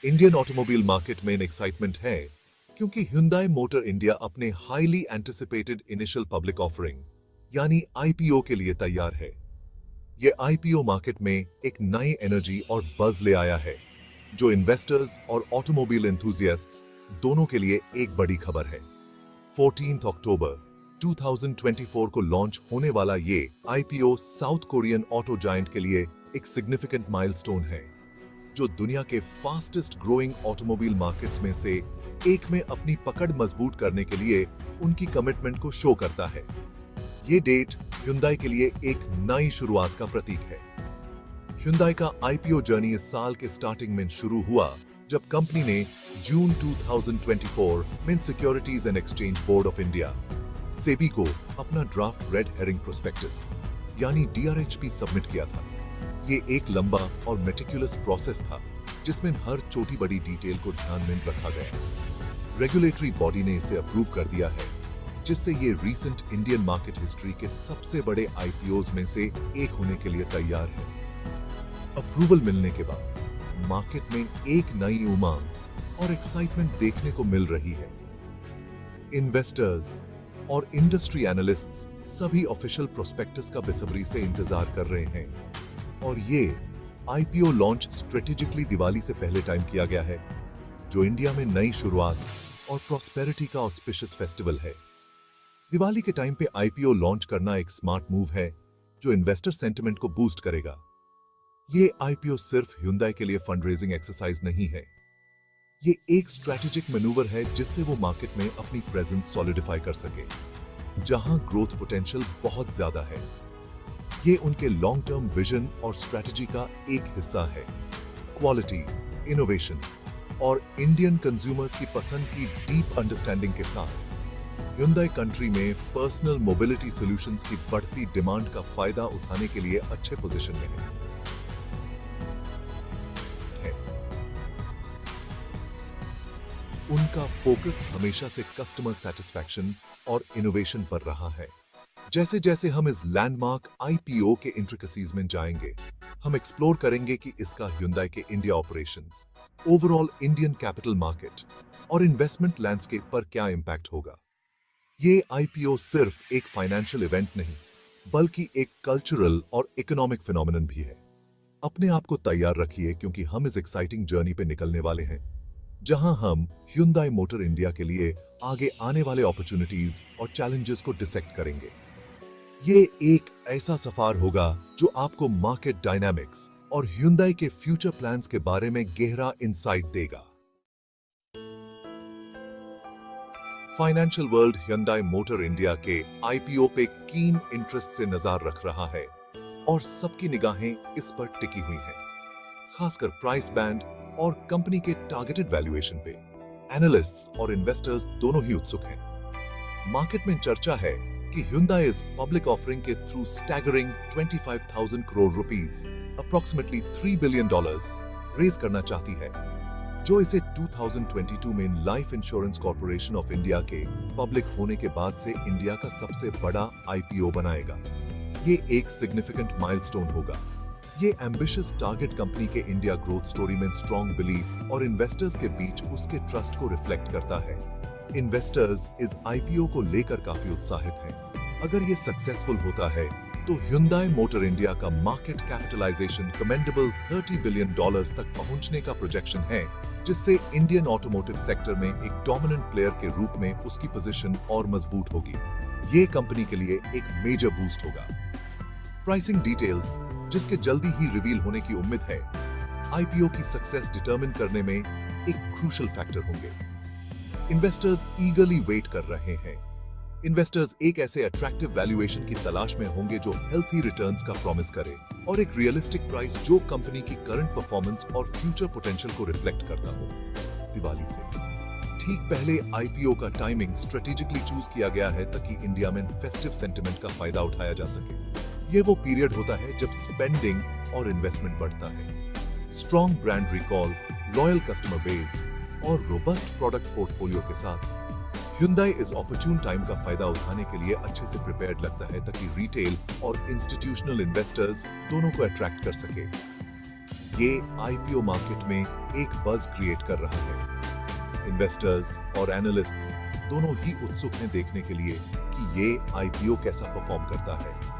Indian automobile market में excitement है क्योंकि Hyundai मोटर इंडिया अपने highly anticipated initial public offering यानी आईपीओ के लिए तैयार है। ये आईपीओ मार्केट में एक नई एनर्जी और बज ले आया है, जो इन्वेस्टर्स और ऑटोमोबाइल एंथुसियास्ट्स दोनों के लिए एक बड़ी खबर है। 14 अक्टूबर 2024 को लॉन्च होने वाला ये IPO south Korean auto giant के लिए एक सिग्निफिकेंट माइलस्टोन है, जो दुनिया के फास्टेस्ट ग्रोइंग ऑटोमोबाइल मार्केट्स में से एक में अपनी पकड़ मजबूत करने के लिए उनकी कमिटमेंट को शो करता है। ये डेट Hyundai के लिए एक नई शुरुआत का प्रतीक है। Hyundai का आईपीओ जर्नी इस साल के स्टार्टिंग में शुरू हुआ जब कंपनी ने जून 2024 में securities and exchange board of India SEBI को अपना ड्राफ्ट रेड हेरिंग प्रोस्पेक्टस यानी डीआरएचपी सबमिट किया था। ये एक लंबा और मेटिकुलस प्रोसेस था जिसमें हर छोटी बड़ी डिटेल को ध्यान में रखा गया। रेगुलेटरी बॉडी ने इसे अप्रूव कर दिया है, जिससे ये रीसेंट इंडियन मार्केट हिस्ट्री के सबसे बड़े आईपीओज में से एक होने के लिए तैयार है। अप्रूवल मिलने के बाद मार्केट में एक नई उमंग और एक्साइटमेंट देखने को मिल रही है। इन्वेस्टर्स और इंडस्ट्री एनालिस्ट्स सभी ऑफिशियल प्रोस्पेक्टस का बेसब्री से इंतजार कर रहे हैं, और ये आईपीओ लॉन्च स्ट्रेटेजिकली दिवाली से पहले टाइम किया गया है, जो इंडिया में नई शुरुआत और प्रॉस्पेरिटी का ऑस्पिशियस फेस्टिवल है। दिवाली के टाइम पे आईपीओ लॉन्च करना एक स्मार्ट मूव है जो इन्वेस्टर सेंटिमेंट को बूस्ट करेगा। ये आईपीओ सिर्फ Hyundai के लिए फंड रेजिंग एक्सरसाइज नहीं है, ये एक स्ट्रैटेजिक मैनूवर है जिससे वो मार्केट में अपनी प्रेजेंस सॉलिडिफाई कर सके, जहां ग्रोथ पोटेंशियल बहुत ज्यादा है। ये उनके लॉन्ग टर्म विजन और स्ट्रैटेजी का एक हिस्सा है। क्वालिटी, इनोवेशन और इंडियन कंज्यूमर्स की पसंद की डीप अंडरस्टैंडिंग के साथ Hyundai कंट्री में पर्सनल मोबिलिटी सॉल्यूशंस की बढ़ती डिमांड का फायदा उठाने के लिए अच्छे पोजीशन में है। उनका फोकस हमेशा से कस्टमर सेटिस्फैक्शन और इनोवेशन पर रहा है। जैसे जैसे हम इस लैंडमार्क आईपीओ के इंट्रिकसीज में जाएंगे, हम एक्सप्लोर करेंगे कि इसका Hyundai के India operations, overall Indian capital market और इन्वेस्टमेंट लैंडस्केप पर क्या इंपैक्ट होगा। ये आईपीओ सिर्फ एक फाइनेंशियल इवेंट नहीं, बल्कि एक कल्चरल और इकोनॉमिक फिनोमिनन भी है। अपने आप को तैयार रखिए, क्योंकि हम इस एक्साइटिंग जर्नी पे निकलने वाले हैं, जहां हम Hyundai मोटर इंडिया के लिए आगे आने वाले अपॉर्चुनिटीज और चैलेंजेस को डिसेक्ट करेंगे। ये एक ऐसा सफर होगा जो आपको मार्केट डायनामिक्स और Hyundai के फ्यूचर प्लान्स के बारे में गहरा इंसाइट देगा। Financial world Hyundai motor India के आईपीओ पे कीन इंटरेस्ट से नजर रख रहा है और सबकी निगाहें इस पर टिकी हुई हैं, खासकर प्राइस बैंड और कंपनी के टारगेटेड वैल्यूएशन पे। एनालिस्ट्स और इन्वेस्टर्स दोनों ही उत्सुक हैं। मार्केट में चर्चा है कि Hyundai इस पब्लिक ऑफरिंग के through staggering 25,000 crore rupees, approximately $3 billion raise करना चाहती है, जो इसे 2022 में life insurance corporation of India के पब्लिक होने के बाद से इंडिया का सबसे बड़ा आईपीओ बनाएगा। ये एक सिग्निफिकेंट माइलस्टोन होगा। ये एम्बिशियस टारगेट कंपनी के इंडिया ग्रोथ स्टोरी में स्ट्रॉन्ग बिलीफ और इन्वेस्टर्स के बीच उसके ट्रस्ट को रिफ्लेक्ट करता है। इन्वेस्टर्स इस आईपीओ को लेकर काफी उत्साहित हैं। अगर ये सक्सेसफुल होता है तो Hyundai मोटर इंडिया का मार्केट कैपिटलाइजेशन कमेंडेबल $30 बिलियन तक पहुंचने का प्रोजेक्शन है, जिससे इंडियन ऑटोमोटिव सेक्टर में एक डोमिनेंट प्लेयर के रूप में उसकी पोजीशन और मजबूत होगी। ये कंपनी के लिए एक मेजर बूस्ट होगा। प्राइसिंग डिटेल्स, जिसके जल्दी ही रिवील होने की उम्मीद है, आईपीओ की सक्सेस डिटरमिन करने में एक क्रूशियल फैक्टर होंगे। इन्वेस्टर्स ईगरली वेट कर रहे हैं। इन्वेस्टर्स एक ऐसे अट्रैक्टिव वैल्यूएशन की तलाश में होंगे जो हेल्थी रिटर्न्स का प्रॉमिस करे और एक रियलिस्टिक प्राइस जो कंपनी की करंट परफॉर्मेंस और फ्यूचर पोटेंशियल को रिफ्लेक्ट करता हो। दिवाली से ठीक पहले आईपीओ का टाइमिंग स्ट्रेटेजिकली चूज किया गया है ताकि इंडिया में फेस्टिव सेंटिमेंट का फायदा उठाया जा सके। ये वो पीरियड होता है जब स्पेंडिंग और इन्वेस्टमेंट बढ़ता है। Strong brand recall, loyal customer base और रोबस्ट प्रोडक्ट पोर्टफोलियो के साथ Hyundai इस ऑपर्चून टाइम का फायदा उठाने के लिए अच्छे से प्रिपेयर्ड लगता है ताकि रिटेल और इंस्टीट्यूशनल इन्वेस्टर्स दोनों को अट्रैक्ट कर सके। ये आईपीओ मार्केट में एक बज क्रिएट कर रहा है। इन्वेस्टर्स और एनालिस्ट्स दोनों ही उत्सुक हैं देखने के लिए कि ये आईपीओ कैसा परफॉर्म करता है।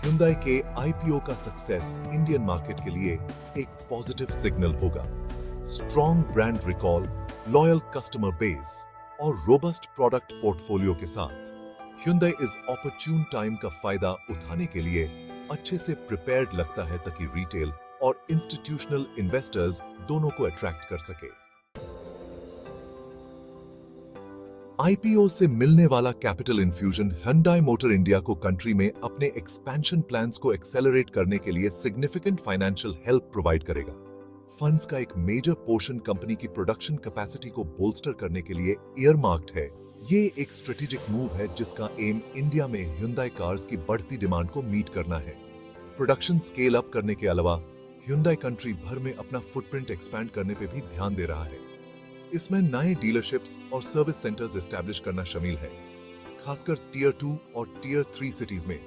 Hyundai के आईपीओ का सक्सेस इंडियन मार्केट के लिए एक पॉजिटिव सिग्नल होगा। Strong brand recall, loyal customer base और रोबस्ट प्रोडक्ट पोर्टफोलियो के साथ Hyundai इस ऑपर्च्यून टाइम का फायदा उठाने के लिए अच्छे से प्रिपेयर्ड लगता है ताकि रिटेल और इंस्टीट्यूशनल इन्वेस्टर्स दोनों को अट्रैक्ट कर सके। आईपीओ से मिलने वाला capital infusion Hyundai motor India को कंट्री में अपने एक्सपेंशन प्लान्स को एक्सेलरेट करने के लिए सिग्निफिकेंट फाइनेंशियल हेल्प प्रोवाइड करेगा। फंड्स का एक मेजर पोर्शन कंपनी की प्रोडक्शन कैपेसिटी को बोल्स्टर करने के लिए ईयरमार्क्ड है। ये एक स्ट्रेटेजिक मूव है जिसका एम इंडिया में Hyundai कार्स की बढ़ती डिमांड को मीट करना है। प्रोडक्शन स्केल अप करने के अलावा Hyundai कंट्री भर में अपना फुटप्रिंट एक्सपैंड करने पे भी ध्यान दे रहा है। इसमें नए डीलरशिप्स और सर्विस सेंटर्स एस्टैब्लिश करना शामिल है, खासकर टियर 2 और टियर 3 सिटीज में,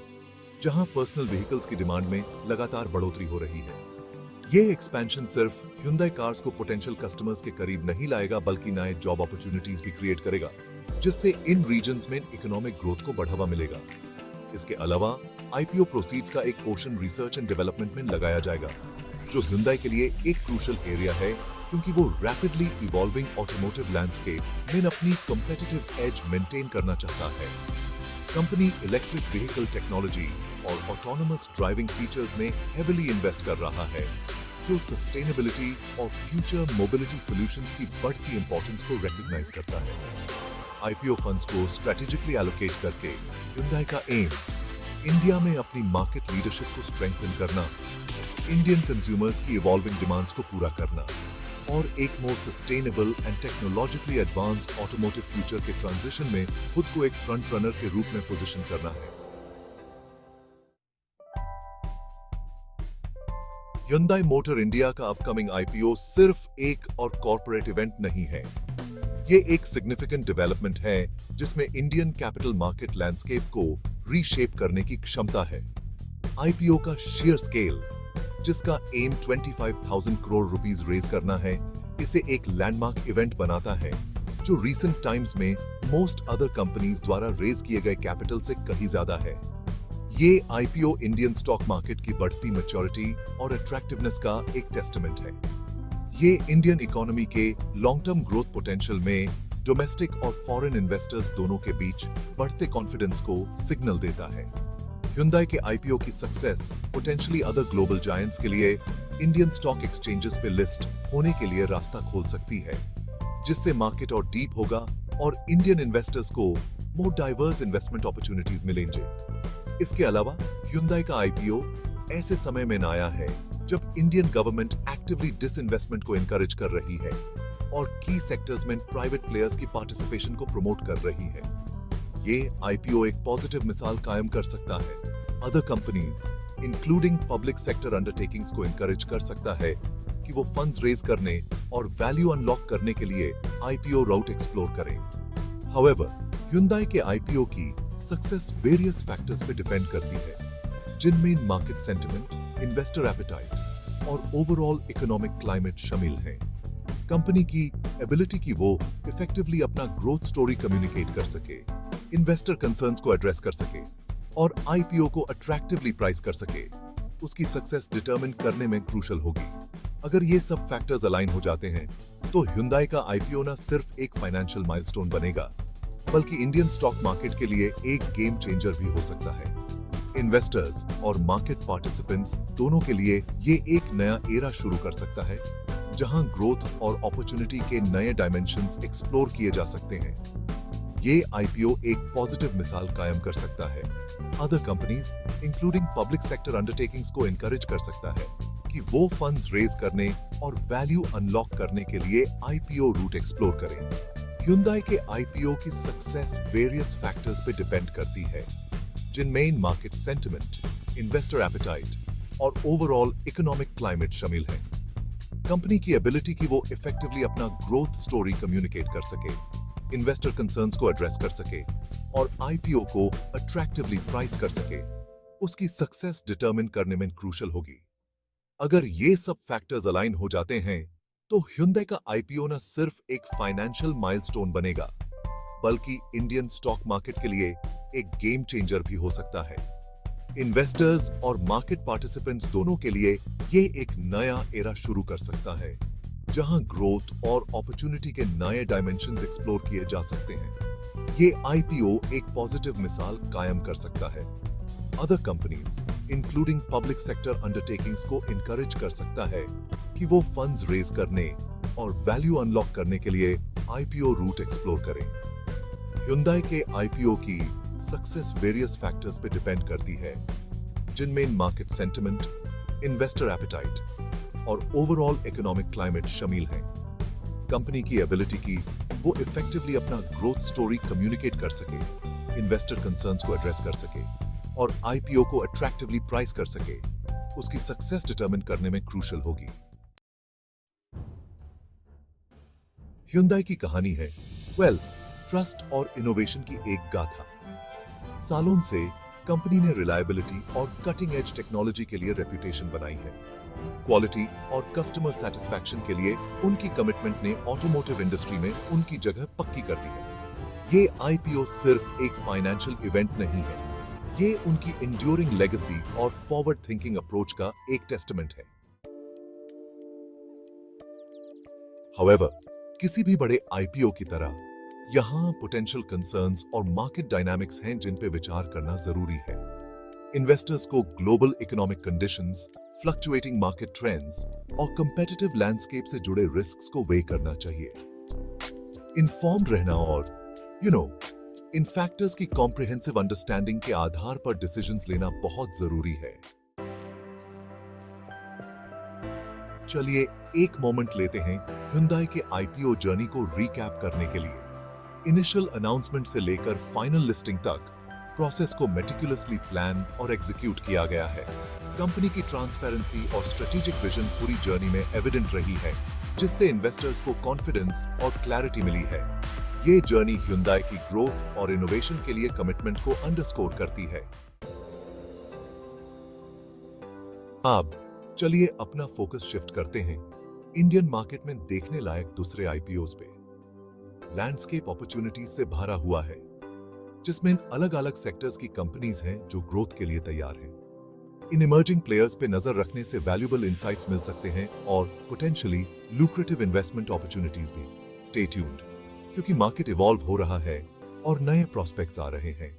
जहां पर्सनल व्हीकल्स की डिमांड में लगातार बढ़ोतरी हो रही है। ये एक्सपेंशन सिर्फ Hyundai कार्स को पोटेंशियल कस्टमर्स के करीब नहीं लाएगा बल्कि नए जॉब अपॉर्चुनिटीज भी क्रिएट करेगा, जिससे इन रीजन्स में इकोनॉमिक ग्रोथ को बढ़ावा मिलेगा। इसके अलावा आईपीओ प्रोसीड्स का एक पोर्शन रिसर्च एंड डेवलपमेंट में लगाया जाएगा, जो Hyundai के लिए एक क्रूशियल एरिया है क्योंकि वो रैपिडली इवॉल्विंग ऑटोमोटिव लैंडस्केप में अपनी कॉम्पिटिटिव एज मेंटेन करना चाहता है। कंपनी इलेक्ट्रिक व्हीकल टेक्नोलॉजी और ऑटोनोमस ड्राइविंग फीचर्स में हेविली इन्वेस्ट कर रहा है, जो सस्टेनेबिलिटी और फ्यूचर मोबिलिटी सॉल्यूशंस की बढ़ती इंपॉर्टेंस को रिकॉग्नाइज करता है। आईपीओ फंड्स को स्ट्रेटेजिकली एलोकेट करके Hyundai का एम इंडिया में अपनी मार्केट लीडरशिप को स्ट्रेंथन करना, इंडियन कंज्यूमर्स की इवॉल्विंग डिमांड्स को पूरा करना और एक more sustainable and technologically advanced automotive future के ट्रांजिशन में खुद को एक फ्रंट रनर के रूप में पोजीशन करना है। Hyundai मोटर इंडिया का अपकमिंग आईपीओ सिर्फ एक और कॉर्पोरेट इवेंट नहीं है, ये एक सिग्निफिकेंट डेवलपमेंट है जिसमें इंडियन कैपिटल मार्केट लैंडस्केप को रीशेप करने की क्षमता है। आईपीओ का शेयर स्केल, जिसका एम 25,000 करोड़ रुपीस रेज करना है, इसे एक लैंडमार्क इवेंट बनाता है जो रीसेंट टाइम्स में मोस्ट अदर कंपनीज द्वारा रेज किए गए कैपिटल से कहीं ज्यादा है। ये आईपीओ इंडियन स्टॉक मार्केट की बढ़ती मैच्योरिटी और अट्रैक्टिवनेस का एक टेस्टामेंट है। ये इंडियन इकोनॉमी के लॉन्ग टर्म ग्रोथ पोटेंशियल में डोमेस्टिक और फॉरेन इन्वेस्टर्स दोनों के बीच बढ़ते कॉन्फिडेंस को सिग्नल देता है। Hyundai के आईपीओ की success potentially other global giants के लिए इंडियन स्टॉक एक्सचेंजेस पे लिस्ट होने के लिए रास्ता खोल सकती है, जिससे मार्केट और डीप होगा और इंडियन इन्वेस्टर्स को मोर डाइवर्स इन्वेस्टमेंट अपॉर्चुनिटीज मिलेंगे। इसके अलावा Hyundai का आईपीओ ऐसे समय में आया है जब इंडियन गवर्नमेंट एक्टिवली डिसइन्वेस्टमेंट को एनकरेज कर रही है और की सेक्टर्स में प्राइवेट प्लेयर्स की पार्टिसिपेशन को प्रमोट कर रही है। ये आईपीओ एक पॉजिटिव मिसाल कायम कर सकता है। Other companies including public sector undertakings को एनकरेज कर सकता है कि वो फंड्स रेज करने और वैल्यू अनलॉक करने के लिए आईपीओ राउट एक्सप्लोर करें। हाउएवर, Hyundai के आईपीओ की सक्सेस वेरियस फैक्टर्स पे डिपेंड करती है, जिनमें मार्केट सेंटिमेंट, इन्वेस्टर एपेटाइट और ओवरऑल इकोनॉमिक क्लाइमेट शामिल हैं। कंपनी की एबिलिटी की वो इफेक्टिवली अपना ग्रोथ स्टोरी कम्युनिकेट कर सके, इन्वेस्टर कंसर्न्स को एड्रेस कर सके और आईपीओ को अट्रैक्टिवली प्राइस कर सके, उसकी सक्सेस डिटरमिन करने में क्रूशियल होगी। अगर ये सब फैक्टर्स अलाइन हो जाते हैं तो Hyundai का आईपीओ न सिर्फ एक फाइनेंशियल माइलस्टोन बनेगा, बल्कि इंडियन स्टॉक मार्केट के लिए एक गेम चेंजर भी हो सकता है। इन्वेस्टर्स और मार्केट पार्टिसिपेंट्स दोनों के लिए ये एक नया एरा शुरू कर सकता है, जहां ग्रोथ और अपॉर्चुनिटी के नए डायमेंशंस एक्सप्लोर किए जा सकते हैं। ये आईपीओ एक पॉजिटिव मिसाल कायम कर सकता है। Other companies including public sector undertakings को एनकरेज कर सकता है कि वो फंड्स रेज करने और वैल्यू अनलॉक करने के लिए आईपीओ रूट एक्सप्लोर करें। Hyundai के आईपीओ की सक्सेस वेरियस फैक्टर्स पे डिपेंड करती है, जिनमें मार्केट सेंटिमेंट, इन्वेस्टर एपेटाइट और ओवरऑल इकोनॉमिक क्लाइमेट शामिल है। कंपनी की एबिलिटी की वो इफेक्टिवली अपना ग्रोथ स्टोरी कम्युनिकेट कर सके, इन्वेस्टर कंसर्न्स को एड्रेस कर सके और आईपीओ को अट्रैक्टिवली प्राइस कर सके, उसकी सक्सेस डिटरमिन करने में क्रूशियल होगी। अगर ये सब फैक्टर्स अलाइन हो जाते हैं, तो Hyundai का आईपीओ न सिर्फ एक फाइनेंशियल माइलस्टोन बनेगा, बल्कि इंडियन स्टॉक मार्केट के लिए एक गेम चेंजर भी हो सकता है। इन्वेस्टर्स और मार्केट पार्टिसिपेंट्स दोनों के लिए ये एक नया एरा शुरू कर सकता है, जहां ग्रोथ और अपॉर्चुनिटी के नए डायमेंशंस एक्सप्लोर किए जा सकते हैं। ये आईपीओ एक पॉजिटिव मिसाल कायम कर सकता है। Other companies, including public sector undertakings को इनकरेज कर सकता है कि वो फंड्स रेज करने और वैल्यू अनलॉक करने के लिए आईपीओ रूट एक्सप्लोर करें। Hyundai के आईपीओ की सक्सेस वेरियस फैक्टर्स पे डिपेंड करती है, जिनमें मार्केट सेंटिमेंट, इन्वेस्टर एपेटाइट और ओवरऑल इकोनॉमिक क्लाइमेट शामिल हैं। कंपनी की एबिलिटी की वो इफेक्टिवली अपना ग्रोथ स्टोरी कम्युनिकेट कर सके, इन्वेस्टर कंसर्न्स को एड्रेस कर सके और आईपीओ को अट्रैक्टिवली प्राइस कर सके, उसकी सक्सेस डिटरमिन करने में क्रूशियल होगी। Hyundai की कहानी है ट्रस्ट और इनोवेशन की एक गाथा। सालों से कंपनी ने रिलायबिलिटी और कटिंग एज टेक्नोलॉजी के लिए रेपुटेशन बनाई है। क्वालिटी और कस्टमर सेटिस्फैक्शन के लिए उनकी कमिटमेंट ने ऑटोमोटिव इंडस्ट्री में उनकी जगह पक्की कर दी है। ये आईपीओ सिर्फ एक फाइनेंशियल इवेंट नहीं है, ये उनकी इंड्यूरिंग लेगेसी और फॉरवर्ड थिंकिंग अप्रोच का एक टेस्टमेंट है। हाउएवर, किसी भी बड़े आईपीओ की तरह यहां पोटेंशियल कंसर्न्स और मार्केट डायनामिक्स हैं जिन पे विचार करना जरूरी है। इन्वेस्टर्स को global economic conditions, fluctuating market trends और कंपेटिटिव लैंडस्केप से जुड़े रिस्क्स को वे करना चाहिए। इन्फॉर्म्ड रहना और इन फैक्टर्स की कॉम्प्रिहेंसिव अंडरस्टैंडिंग के आधार पर डिसीजंस लेना बहुत जरूरी है। चलिए एक मोमेंट लेते हैं Hyundai के आईपीओ जर्नी को रिकैप करने के लिए। इनिशियल अनाउंसमेंट से लेकर फाइनल लिस्टिंग तक प्रोसेस को मेटिकुलसली प्लान और एग्जीक्यूट किया गया है। कंपनी की ट्रांसपेरेंसी और स्ट्रेटेजिक विजन पूरी जर्नी में एविडेंट रही है, जिससे इन्वेस्टर्स को कॉन्फिडेंस और क्लैरिटी मिली है। ये जर्नी Hyundai की ग्रोथ और इनोवेशन के लिए कमिटमेंट को अंडरस्कोर करती है। अब चलिए अपना फोकस शिफ्ट करते हैं इंडियन मार्केट में देखने लायक दूसरे आईपीओज पे। लैंडस्केप अपॉर्चुनिटीज से भरा हुआ है, जिसमें अलग अलग सेक्टर्स की कंपनीज हैं जो ग्रोथ के लिए तैयार हैं। इन इमर्जिंग प्लेयर्स पे नजर रखने से वैल्यूएबल इंसाइट्स मिल सकते हैं और पोटेंशियली लुक्रेटिव इन्वेस्टमेंट अपॉर्चुनिटीज भी। स्टे ट्यून्ड, क्योंकि मार्केट इवॉल्व हो रहा है और नए प्रोस्पेक्ट्स आ रहे हैं।